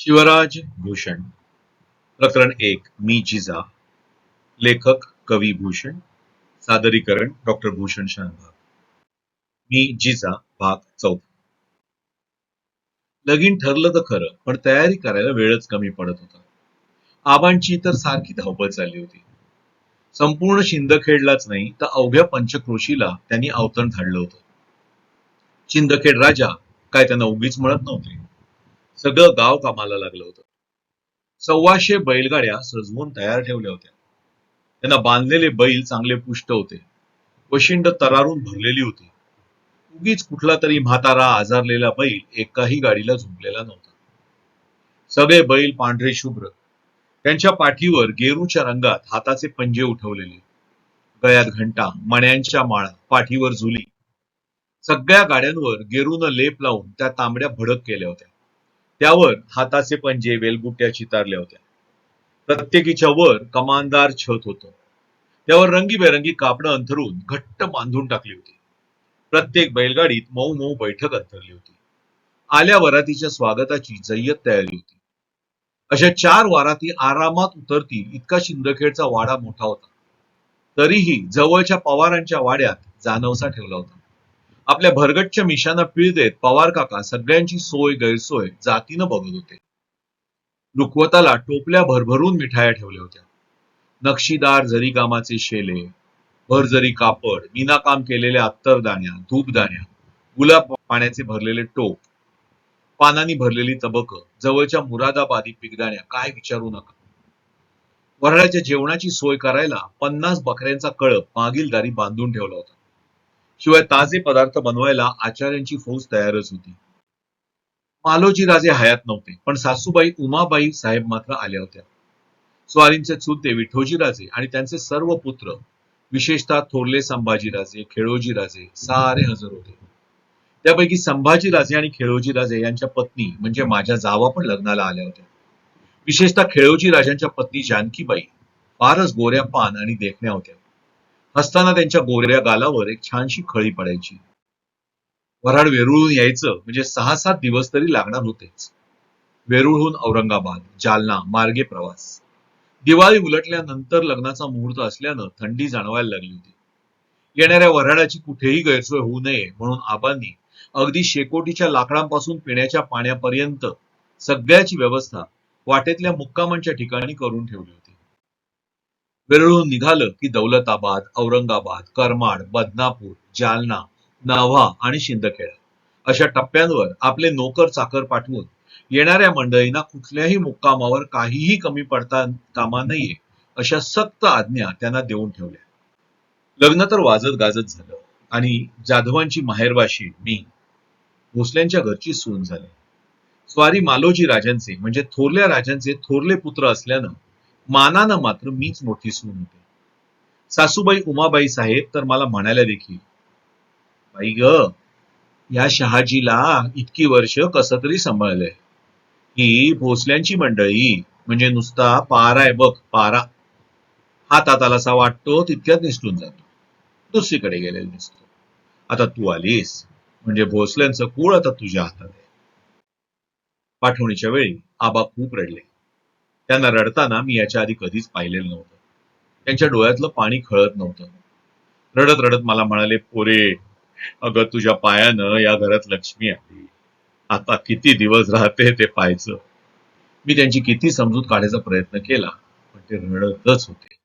शिवराज भूषण. प्रकरण एक. मी जिजा. लेखक कवी भूषण. सादरीकरण डॉक्टर भूषण शानभाग. मी जिजा. भाग चौथा. लगीन ठरलं तर खरं, पण तयारी करायला वेळच कमी पडत होता. आबांची तर सारखी धावपळ चालली होती. संपूर्ण शिंदखेडलाच नाही तर अवघ्या पंचक्रोशीला त्यांनी अवतरण धाडलं होतं. शिंदखेड राजा काय त्यांना उगीच म्हणत नव्हते. सगळं गाव कामाला लागलं होतं. 1,200 बैलगाड्या सजवून तयार ठेवल्या होत्या. त्यांना बांधलेले बैल चांगले पुष्ट होते. वशिंड तरारून भरलेली होती. उगीच कुठला तरी म्हातारा आजारलेला बैल एकाही गाडीला झुंपलेला नव्हता. सगळे बैल पांढरे शुभ्र. त्यांच्या पाठीवर गेरूच्या रंगात हाताचे पंजे उठवलेले, गळ्यात घंटा, मण्यांच्या माळा, पाठीवर झुली. सगळ्या गाड्यांवर गेरून लेप लावून त्या तांबड्या भडक केल्या होत्या. त्यावर हाताचे पंजे वेलबुट्ट्या चितारल्या होत्या. प्रत्येकीच्या वर कमानदार छत होतं. त्यावर रंगीबेरंगी कापडं अंथरून घट्ट बांधून टाकली होती. प्रत्येक बैलगाडीत मऊ मऊ बैठक अंथरली होती. आल्या वरातीच्या स्वागताची जय्यत तयारी होती. अशा 4 वाराती आरामात उतरतील इतका शिंदखेडचा वाडा मोठा होता. तरीही जवळच्या पवारांच्या वाड्यात जानवसा ठेवला होता. आपल्या भरगच्च मिशांना पीळ देत पवार काका सगळ्यांची सोय गैरसोय जातीनं बघत होते. रुखवताला टोपल्या भरभरून मिठाया ठेवल्या होत्या. नक्षीदार जरीकामाचे शेले, भरजरी कापड, मीनाकाम केलेल्या अत्तरदाण्या, धूपदाण्या, गुलाब पाण्याचे भरलेले टोप, पानांनी भरलेली तबक, जवळच्या मुरादाबादी पिगदाण्या काय विचारू नका. वऱ्हाड्याच्या जेवणाची सोय करायला 50 बकऱ्यांचा कळप मागील दारी बांधून ठेवला होता. शिवाय ताजे पदार्थ बनवायला आचार्यांची फौज तयारच होती. मालोजी राजे हयात नव्हते, पण सासूबाई उमाबाई साहेब मात्र आल्या होत्या. स्वारींचे चुलते विठोजी राजे आणि त्यांचे सर्व पुत्र, विशेषतः थोरले संभाजीराजे, खेळोजीराजे सारे हजर होते. त्यापैकी संभाजीराजे आणि खेळोजीराजे यांच्या पत्नी म्हणजे माझ्या जावा पण लग्नाला आल्या होत्या. विशेषतः खेळोजी राजांच्या पत्नी जानकीबाई फारच गोऱ्या पान आणि देखण्या होत्या. हसताना त्यांच्या गोऱ्या गालावर एक छानशी खळी पडायची. वऱ्हाड वेरूळहून यायचं म्हणजे 6-7 दिवस तरी लागणार होतेच. वेरूळहून औरंगाबाद, जालना मार्गे प्रवास. दिवाळी उलटल्यानंतर लग्नाचा मुहूर्त असल्यानं थंडी जाणवायला लागली होती. येणाऱ्या वऱ्हाडाची कुठेही गैरसोय होऊ नये म्हणून आबांनी अगदी शेकोटीच्या लाकडांपासून पिण्याच्या पाण्यापर्यंत सगळ्याची व्यवस्था वाटेतल्या मुक्कामांच्या ठिकाणी करून ठेवली होती. वेरूळहून निघालं की दौलताबाद, औरंगाबाद, करमाड, बदनापूर, जालना, नाव्हा आणि शिंदखेडा अशा टप्प्यांवर आपले नोकर चाकर पाठवून येणाऱ्या मंडळींना कुठल्याही मुक्कामावर काहीही कमी पडता कामा नये अशा सक्त आज्ञा त्यांना देऊन ठेवल्या. लग्न तर वाजत गाजत झालं आणि जाधवांची माहेरवाशी मी भोसल्यांच्या घरची सून झाले. स्वारी मालोजी राजांचे म्हणजे थोरल्या राजांचे थोरले पुत्र असल्यानं मानानं मात्र मीच मोठी सून होते. सासूबाई उमाबाई साहेब तर मला म्हणायला देखील, बाई ग, या शहाजीला इतकी वर्ष कसं तरी सांभाळलंय. ही भोसल्यांची मंडळी म्हणजे नुसता पारा आहे बघ, पारा. हातात आलासा वाटतो तितक्यात निसटून जातो. दुसरीकडे गेलेला दिसतो. आता तू आलीस म्हणजे भोसल्यांचं कुळ आता तुझ्या हातात आहे. पाठवणीच्या वेळी आबा खूप रडले. त्यांना रडताना मी याच्या आधी कधीच पाहिलेलं नव्हतं. त्यांच्या डोळ्यातलं पाणी खळत नव्हतं. रडत रडत मला म्हणाले, पोरे, अगं तुझ्या पायानं या घरात लक्ष्मी आली. आता किती दिवस राहते ते पाहायचं. मी त्यांची किती समजूत काढायचा प्रयत्न केला, पण ते रडतच होते.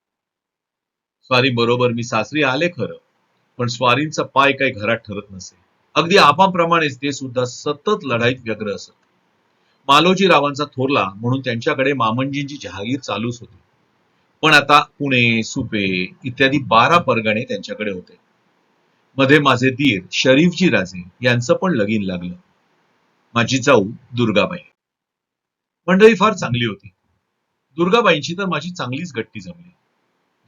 स्वारी बरोबर मी सासरी आले खरं, पण स्वारींचा पाय काही घरात ठरत नसे. अगदी आपाप्रमाणेच ते सुद्धा सतत लढाईत व्यग्र असत. मालोजी रावांचा थोरला म्हणून त्यांच्याकडे मामंजींची जहागीर चालूच होती. पण आता पुणे, सुपे इत्यादी 12 परगणे त्यांच्याकडे होते. मध्ये माझे दीर शरीफजी राजे यांचं पण लगीन लागलं. माझी जाऊ दुर्गाबाई. मंडळी फार चांगली होती. दुर्गाबाईंची तर माझी चांगलीच गट्टी जमली.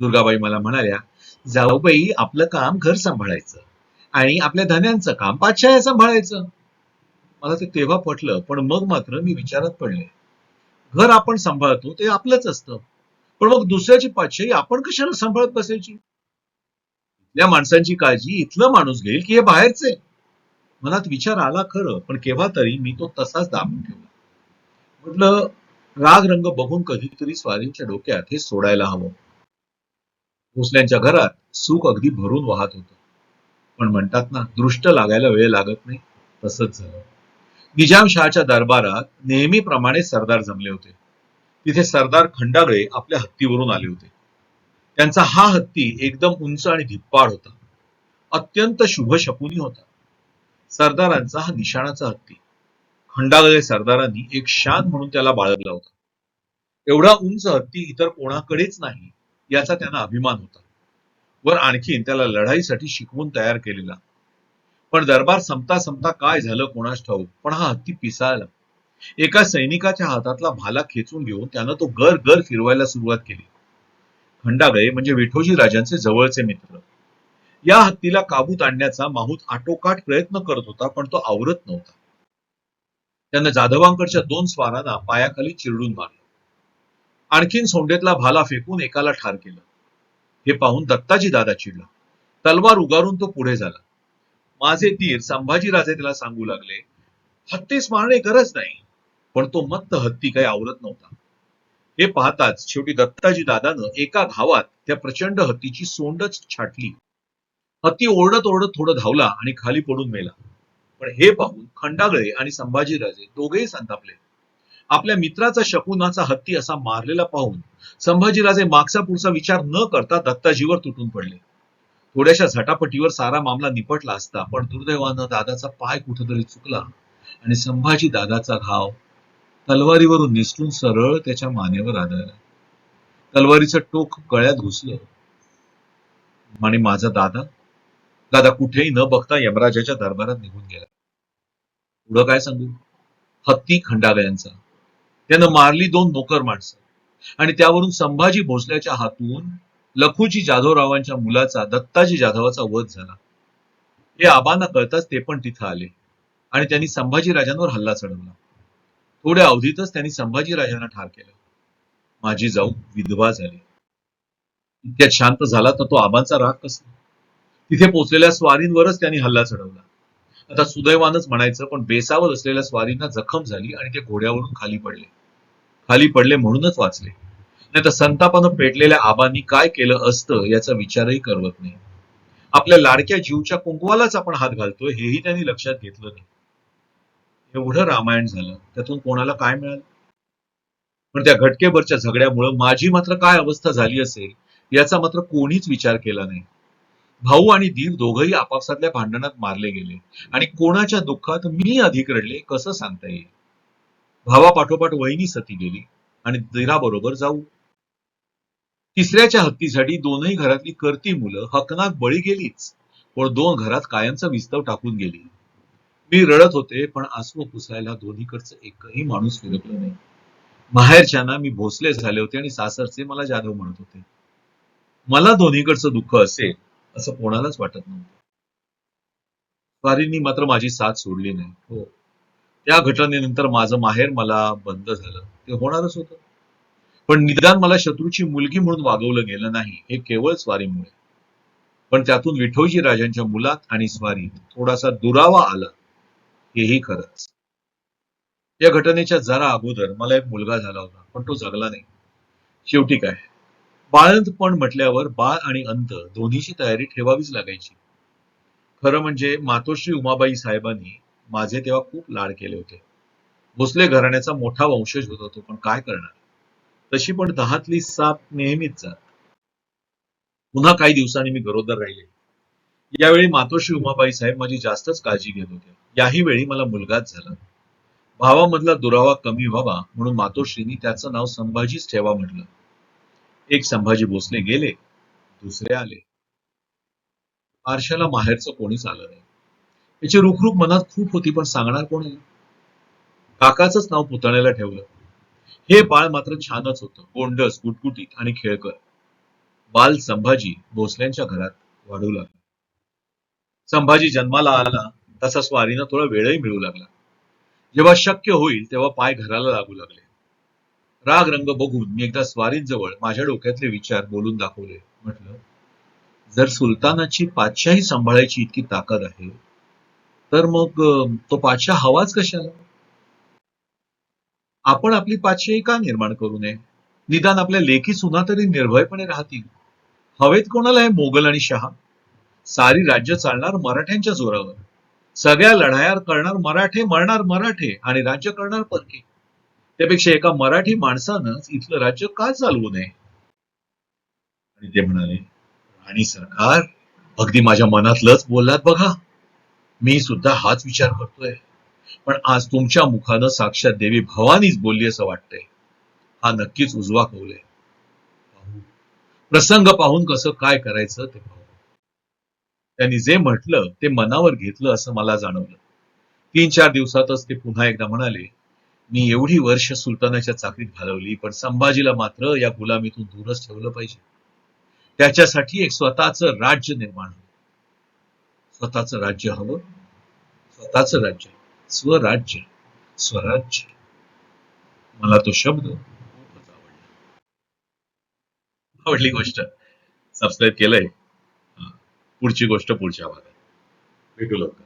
दुर्गाबाई मला म्हणाल्या, जाऊबाई आपलं काम घर सांभाळायचं आणि आपल्या धन्यांचं काम पाचशाया सांभाळायचं. मला ते तेव्हा पटलं, पण मग मात्र मी विचारात पडले. घर आपण सांभाळतो ते आपलंच असतं, पण मग दुसऱ्याची पाचशाही आपण कशाला सांभाळत बसायची? इथल्या माणसांची काळजी इथलं माणूस घेईल की हे बाहेरचे? मनात विचार आला खरं, पण केव्हा तरी मी तो तसाच दाबून ठेवला. म्हटलं राग रंग बघून कधीतरी स्वारींच्या डोक्यात हे सोडायला हवं. भोसल्यांच्या घरात सुख अगदी भरून वाहत होतं. पण म्हणतात ना, दृष्ट लागायला वेळ लागत नाही, तसंच झालं. निजामशहाच्या दरबारात नेहमीप्रमाणे सरदार जमले होते. तिथे सरदार खंडागळे आपल्या हत्तीवरून आले होते. त्यांचा हा हत्ती एकदम उंच आणि धिप्पाड होता. अत्यंत शुभ शकुनी होता. सरदारांचा हा निशाणाचा हत्ती. खंडागळे सरदारांनी एक शान म्हणून त्याला बाळगला होता. एवढा उंच हत्ती इतर कोणाकडेच नाही, याचा त्यांना अभिमान होता. वर आणखीन त्याला लढाईसाठी शिकवून तयार केलेला. पण दरबार संपता संपता काय झालं कोणास ठाऊक, पण हा हत्ती पिसाळला. एका सैनिकाच्या हातातला भाला खेचून घेऊन त्यानं तो गर गर फिरवायला सुरुवात केली. खंडागळे म्हणजे विठोजी राजांचे जवळचे मित्र. या हत्तीला काबूत आणण्याचा माहूत आटोकाट प्रयत्न करत होता, पण तो आवरत नव्हता. त्यानं जाधवांकडच्या 2 स्वारांना पायाखाली चिरडून मारलं. आणखीन सोंडेतला भाला फेकून एकाला ठार केलं. हे पाहून दत्ताजी दादा चिडला. तलवार उगारून तो पुढे झाला. माझे धीर संभाजीराजे त्याला सांगू लागले, हत्तीस मारणे गरज नाही. पण तो मत्त हत्ती काही आवरत नव्हता. हे पाहताच शेवटी दत्ताजी दादानं एका घावात त्या प्रचंड हत्तीची सोंडच छाटली. हत्ती ओरडत ओरडत थोडं धावला आणि खाली पडून मेला. पण हे पाहून खंडागळे आणि संभाजीराजे दोघेही संतापले. आपल्या मित्राचा शकुनाचा हत्ती असा मारलेला पाहून संभाजीराजे मागचा पुढचा विचार न करता दत्ताजीवर तुटून पडले. थोड्याशा झटापटीवर सारा मामला निपटला असता, पण दुर्दैवानं दादाचा पाय कुठेतरी चुकला आणि संभाजी दादाचा घाव तलवारीवरून निसटून सरळ त्याच्या मानेवर आदळला. तलवारीचं टोक गळ्यात घुसलं आणि माझा दादा दादा कुठेही न बघता यमराजाच्या दरबारात निघून गेला. पुढं काय सांगू? हत्ती खंडागळ्यांचा, त्यानं मारली 2 नोकर माणसं आणि त्यावरून संभाजी भोसल्याच्या हातून लखुजी जाधवरावांच्या मुलाचा दत्ताजी जाधवाचा वध झाला. हे आबांना कळताच ते पण तिथं आले आणि त्यांनी संभाजी राजांवर हल्ला चढवला. थोड्या अवधीतच त्यांनी संभाजी राजांना ठार केलं. माझी जाऊ विधवा झाली. इतक्यात शांत झाला तर तो आबांचा राग कसला. तिथे पोचलेल्या स्वारींवरच त्यांनी हल्ला चढवला. आता सुदैवानच म्हणायचं, पण बेसावत असलेल्या स्वारींना जखम झाली आणि ते घोड्यावरून खाली पडले. खाली पडले म्हणूनच वाचले, नाही तर संतापानं पेटलेल्या आबांनी काय केलं असतं याचा विचारही करवत नाही. आपल्या लाडक्या जीवच्या कुंकवालाच आपण हात घालतोय हेही त्यांनी लक्षात घेतलं नाही. एवढं रामायण झालं, त्यातून कोणाला काय मिळालं? पण त्या घटकेभरच्या झगड्यामुळे माझी मात्र काय अवस्था झाली असेल याचा मात्र कोणीच विचार केला नाही. भाऊ आणि दीर दोघंही आपापसातल्या भांडणात मारले गेले आणि कोणाच्या दुःखात मी अधिक रडले कसं सांगता येईल. भावापाठोपाठ वहिनी सती गेली आणि दीराबरोबर जाऊ. तिसऱ्याच्या हत्तीसाठी दोनही घरातली करती मुलं हकनाक बळी गेलीच, पण 2 घरात कायमचा विस्तव टाकून गेली. मी रडत होते, पण आसू पुसायला दोन्हीकडचं एकही माणूस फिरकलं नाही. माहेरच्यांना मी भोसले झाले होते आणि सासरचे मला जाधव म्हणत होते. मला दोन्हीकडचं दुःख असेल असं कोणालाच वाटत नव्हतं. स्वारींनी मात्र माझी साथ सोडली नाही. हो, त्या घटनेनंतर माझं माहेर मला बंद झालं. ते होणारच होतं. पण निदान मला शत्रूची मुलगी म्हणून वागवलं गेलं नाही, हे केवळ स्वारीमुळे. पण त्यातून विठोजी राजांच्या मुलात आणि स्वारीत थोडासा दुरावा आला, हेही खरंच. या घटनेच्या जरा अगोदर मला एक मुलगा झाला होता, पण तो जगला नाही. शेवटी काय, बाळंतपण म्हटल्यावर बाळ आणि अंत दोन्हीची तयारी ठेवावीच लागायची. खरं म्हणजे मातोश्री उमाबाई साहेबांनी माझे तेव्हा खूप लाड केले होते. भोसले घराण्याचा मोठा वंशज होता तो, पण काय करणार. तशी पण 10तली 7 नेहमीच जात. पुन्हा काही दिवसांनी मी गरोदर राहिले. यावेळी मातोश्री उमाबाई साहेब माझी जास्तच काळजी घेत होते. याही वेळी मला मुलगाच झाला. भावामधला दुरावा कमी व्हावा म्हणून मातोश्रींनी त्याचं नाव संभाजीच ठेवा म्हटलं. एक संभाजी भोसले गेले, दुसरे आले. आरशाला माहेरचं कोणीच आलं नाही. त्याची रुखरुख मनात खूप होती, पण सांगणार कोणी. काकाचंच नाव पुतण्याला ठेवलं. हे बाळ मात्र छानच होतं, गोंडस, गुटगुटीत आणि खेळकर. बाल संभाजी भोसल्यांच्या घरात वाढू लागला. संभाजी जन्माला आला तसा स्वारीनं थोडा वेळही मिळू लागला. जेव्हा शक्य होईल तेव्हा पाय घराला लागू लागले. राग रंग बघून मी एकदा स्वारींजवळ माझ्या डोक्यातले विचार बोलून दाखवले. म्हटलं, जर सुलतानाची पातशाही सांभाळायची इतकी ताकद आहे, तर मग तो पातशाह हवाच कशाला? आपण आपली पाचशेही का निर्माण करू नये? निदान आपल्या लेखी सुना तरी निर्भयपणे राहतील. हवेत कोणाला आहे मोगल आणि शहा? सारी राज्य चालणार मराठ्यांच्या जोरावर. सगळ्या लढाया करणार मराठे, मरणार मराठे आणि राज्य करणार परके. त्यापेक्षा एका मराठी माणसानंच इथलं राज्य का चालवू नये? आणि ते म्हणाले, राणी सरकार, अगदी माझ्या मनातलंच बोललात बघा. मी सुद्धा हाच विचार करतोय. पण आज तुमच्या मुखानं साक्षात देवी भवानीच बोलली असं वाटतंय. हा नक्कीच उजवा कौल आहे. पाहू. प्रसंग पाहून कसं काय करायचं ते पाहू. त्यांनी जे म्हटलं ते मनावर घेतलं असं मला जाणवलं. 3-4 दिवसातच ते पुन्हा एकदा म्हणाले, मी एवढी वर्ष सुलतानाच्या चाकरीत घालवली, पण संभाजीला मात्र या गुलामीतून दूरच ठेवलं पाहिजे. त्याच्यासाठी एक स्वतःचं राज्य निर्माण हवं. स्वतःचं राज्य हवं. स्वतःचं राज्य. स्वराज्य. स्वराज्य. मला तो शब्द खूपच आवडला. आवडली गोष्ट. सबस्क्राईब केलंय? हा. पुढची गोष्ट पुढच्या भागात. भेटू लवकर.